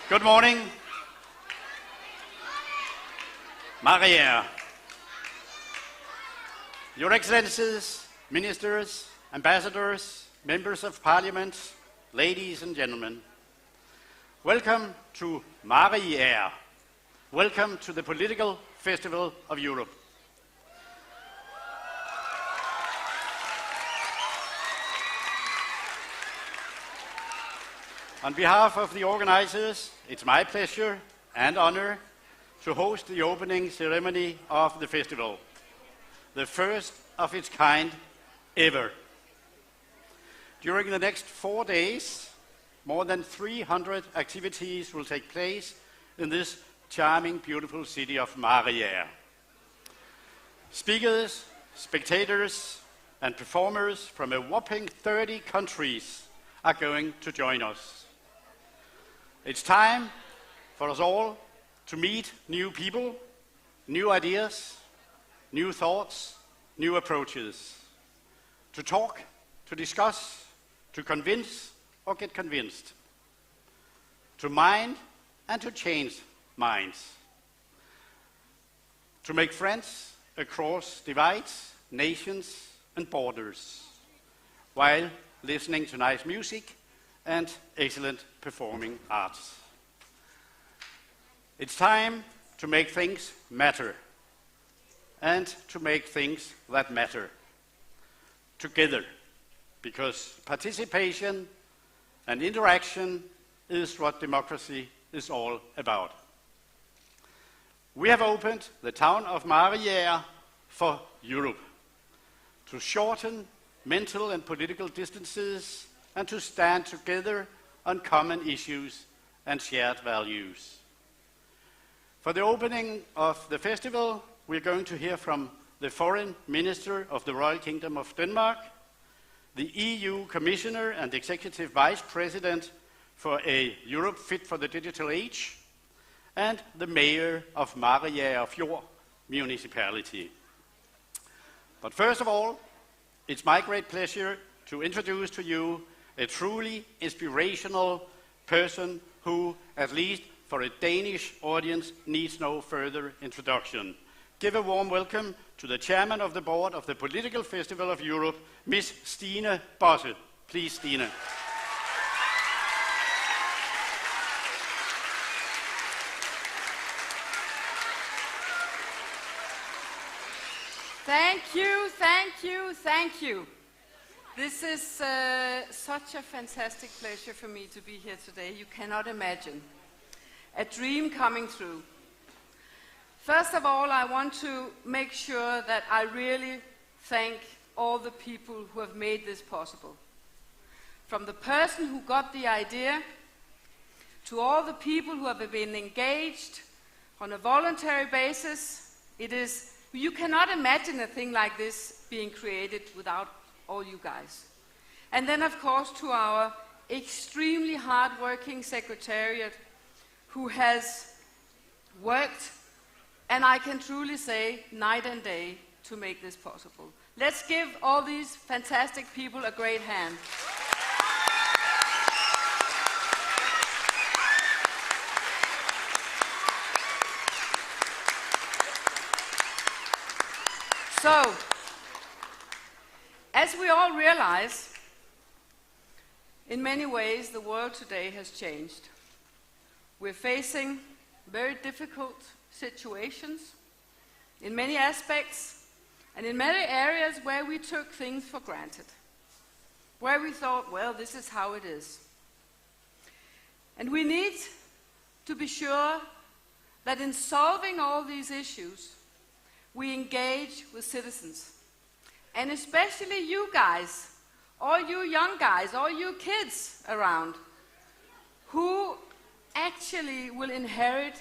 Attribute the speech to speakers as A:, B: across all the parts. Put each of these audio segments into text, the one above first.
A: Good morning, Maria, Your Excellencies, Ministers, Ambassadors, Members of Parliament, ladies and gentlemen. Welcome to Maria. Welcome to the Political Festival of Europe. On behalf of the organizers, it's my pleasure and honor to host the opening ceremony of the festival, the first of its kind ever. During the next 4 days, more than 300 activities will take place in this charming, beautiful city of Maria. Speakers, spectators, and performers from a whopping 30 countries are going to join us. It's time for us all to meet new people, new ideas, new thoughts, new approaches. To talk, to discuss, to convince or get convinced. To mind and to change minds. To make friends across divides, nations and borders, while listening to nice music and excellent performing arts. It's time to make things matter, and to make things that matter together, because participation and interaction is what democracy is all about. We have opened the town of Maria for Europe, to shorten mental and political distances and to stand together on common issues and shared values. For the opening of the festival, we're going to hear from the Foreign Minister of the Royal Kingdom of Denmark, the EU Commissioner and Executive Vice President for a Europe Fit for the Digital Age, and the Mayor of Maria Fjord Municipality. But first of all, it's my great pleasure to introduce to you a truly inspirational person who, at least for a Danish audience, needs no further introduction. Give a warm welcome to the Chairman of the Board of the Political Festival of Europe, Miss Stine Bosse. Please, Stine.
B: Thank you, thank you, thank you. This is such a fantastic pleasure for me to be here today. You cannot imagine. A dream coming true. First of all, I want to make sure that I really thank all the people who have made this possible. From the person who got the idea, to all the people who have been engaged on a voluntary basis. You cannot imagine a thing like this being created without all you guys. And then, of course, to our extremely hard-working secretariat who has worked, and I can truly say, night and day to make this possible. Let's give all these fantastic people a great hand. So, as we all realize, in many ways the world today has changed. We're facing very difficult situations in many aspects and in many areas where we took things for granted, where we thought, well, this is how it is. And we need to be sure that in solving all these issues, we engage with citizens. And especially you guys, all you young guys, all you kids around, who actually will inherit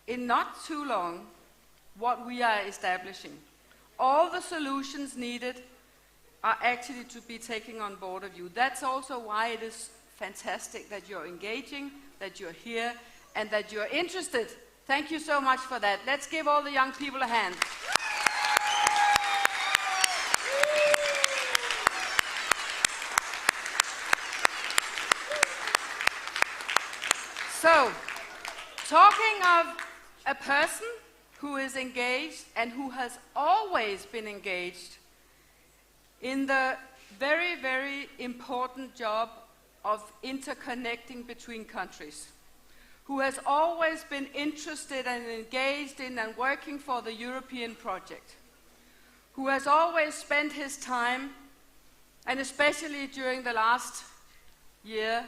B: in not too long what we are establishing. All the solutions needed are actually to be taken on board of you. That's also why it is fantastic that you're engaging, that you're here, and that you're interested. Thank you so much for that. Let's give all the young people a hand. a person who is engaged and who has always been engaged in the very, very important job of interconnecting between countries, who has always been interested and engaged in and working for the European project, who has always spent his time, and especially during the last year,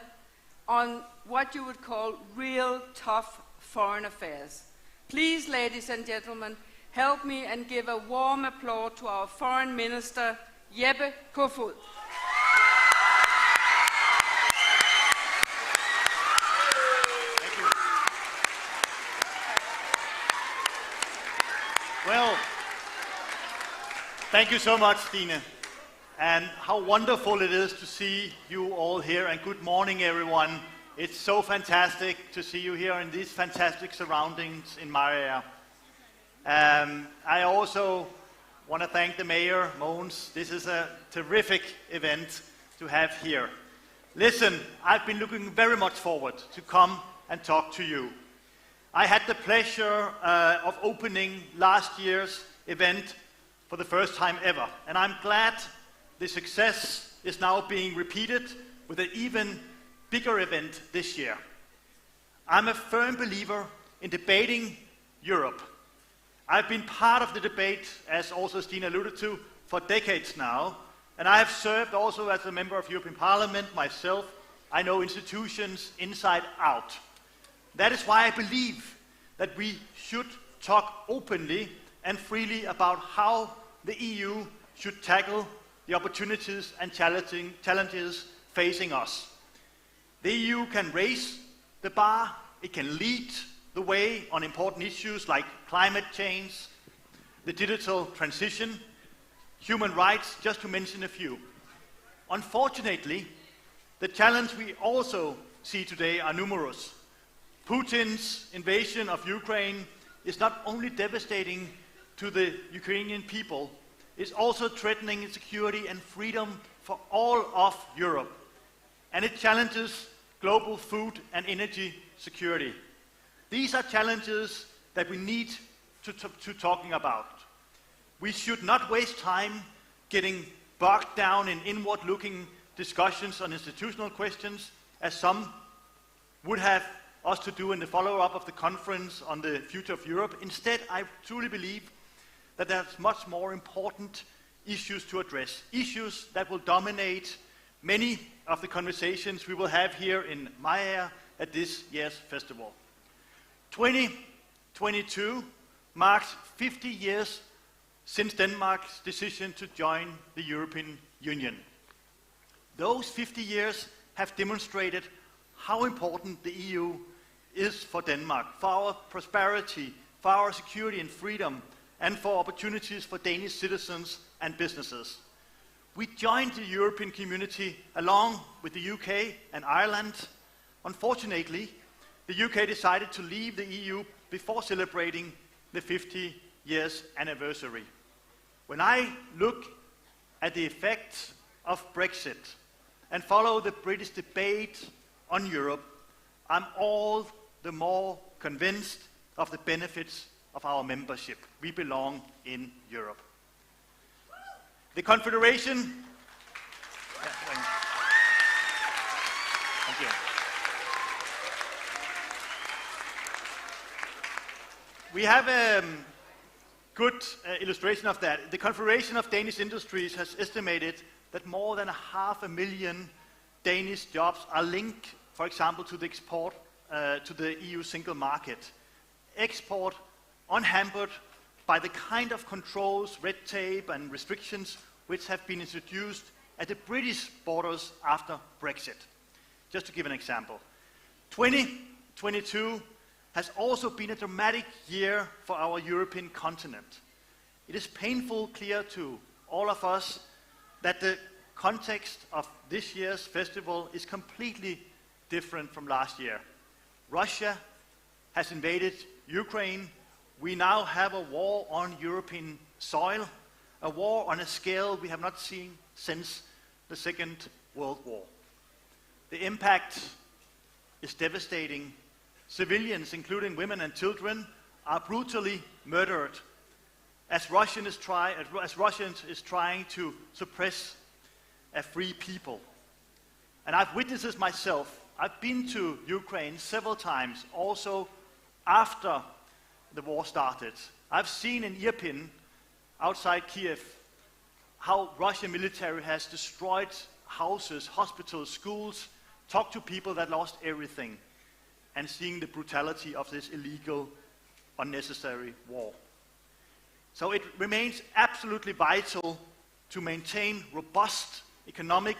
B: on what you would call real tough foreign affairs. Please, ladies and gentlemen, help me and give a warm applause to our Foreign Minister, Jeppe Pfoe.
C: Well, thank you so much, Stine. And how wonderful it is to see you all here. And good morning, everyone. It's so fantastic to see you here in these fantastic surroundings in Mariager. I also want to thank the mayor, Mogens. This is a terrific event to have here. Listen, I've been looking very much forward to come and talk to you. I had the pleasure of opening last year's event for the first time ever, and I'm glad the success is now being repeated with an even bigger event this year. I'm a firm believer in debating Europe. I've been part of the debate, as also Stine alluded to, for decades now, and I have served also as a member of European Parliament myself. I know institutions inside out. That is why I believe that we should talk openly and freely about how the EU should tackle the opportunities and challenges facing us. The EU can raise the bar, it can lead the way on important issues like climate change, the digital transition, human rights, just to mention a few. Unfortunately, the challenges we also see today are numerous. Putin's invasion of Ukraine is not only devastating to the Ukrainian people, it's also threatening security and freedom for all of Europe. And it challenges global food and energy security. These are challenges that we need to talking about. We should not waste time getting bogged down in inward-looking discussions on institutional questions, as some would have us to do in the follow-up of the conference on the future of Europe. Instead, I truly believe that there's much more important issues to address, issues that will dominate many of the conversations we will have here in Mariager at this year's festival. 2022 marks 50 years since Denmark's decision to join the European Union. Those 50 years have demonstrated how important the EU is for Denmark, for our prosperity, for our security and freedom, and for opportunities for Danish citizens and businesses. We joined the European community along with the UK and Ireland. Unfortunately, the UK decided to leave the EU before celebrating the 50 years anniversary. When I look at the effects of Brexit and follow the British debate on Europe, I'm all the more convinced of the benefits of our membership. We belong in Europe. The Confederation... Thank you. We have a good illustration of that. The Confederation of Danish Industries has estimated that more than 500,000 Danish jobs are linked, for example, to the export to the EU single market. Export unhampered by the kind of controls, red tape and restrictions which have been introduced at the British borders after Brexit. Just to give an example. 2022 has also been a dramatic year for our European continent. It is painful clear to all of us that the context of this year's festival is completely different from last year. Russia has invaded Ukraine. We now have a war on European soil, a war on a scale we have not seen since the Second World War. The impact is devastating. Civilians, including women and children, are brutally murdered as Russians is trying to suppress a free people. And I've witnessed this myself. I've been to Ukraine several times, also after the war started. I've seen in Irpin, outside Kiev, how Russian military has destroyed houses, hospitals, schools, talked to people that lost everything, and seeing the brutality of this illegal, unnecessary war. So it remains absolutely vital to maintain robust economic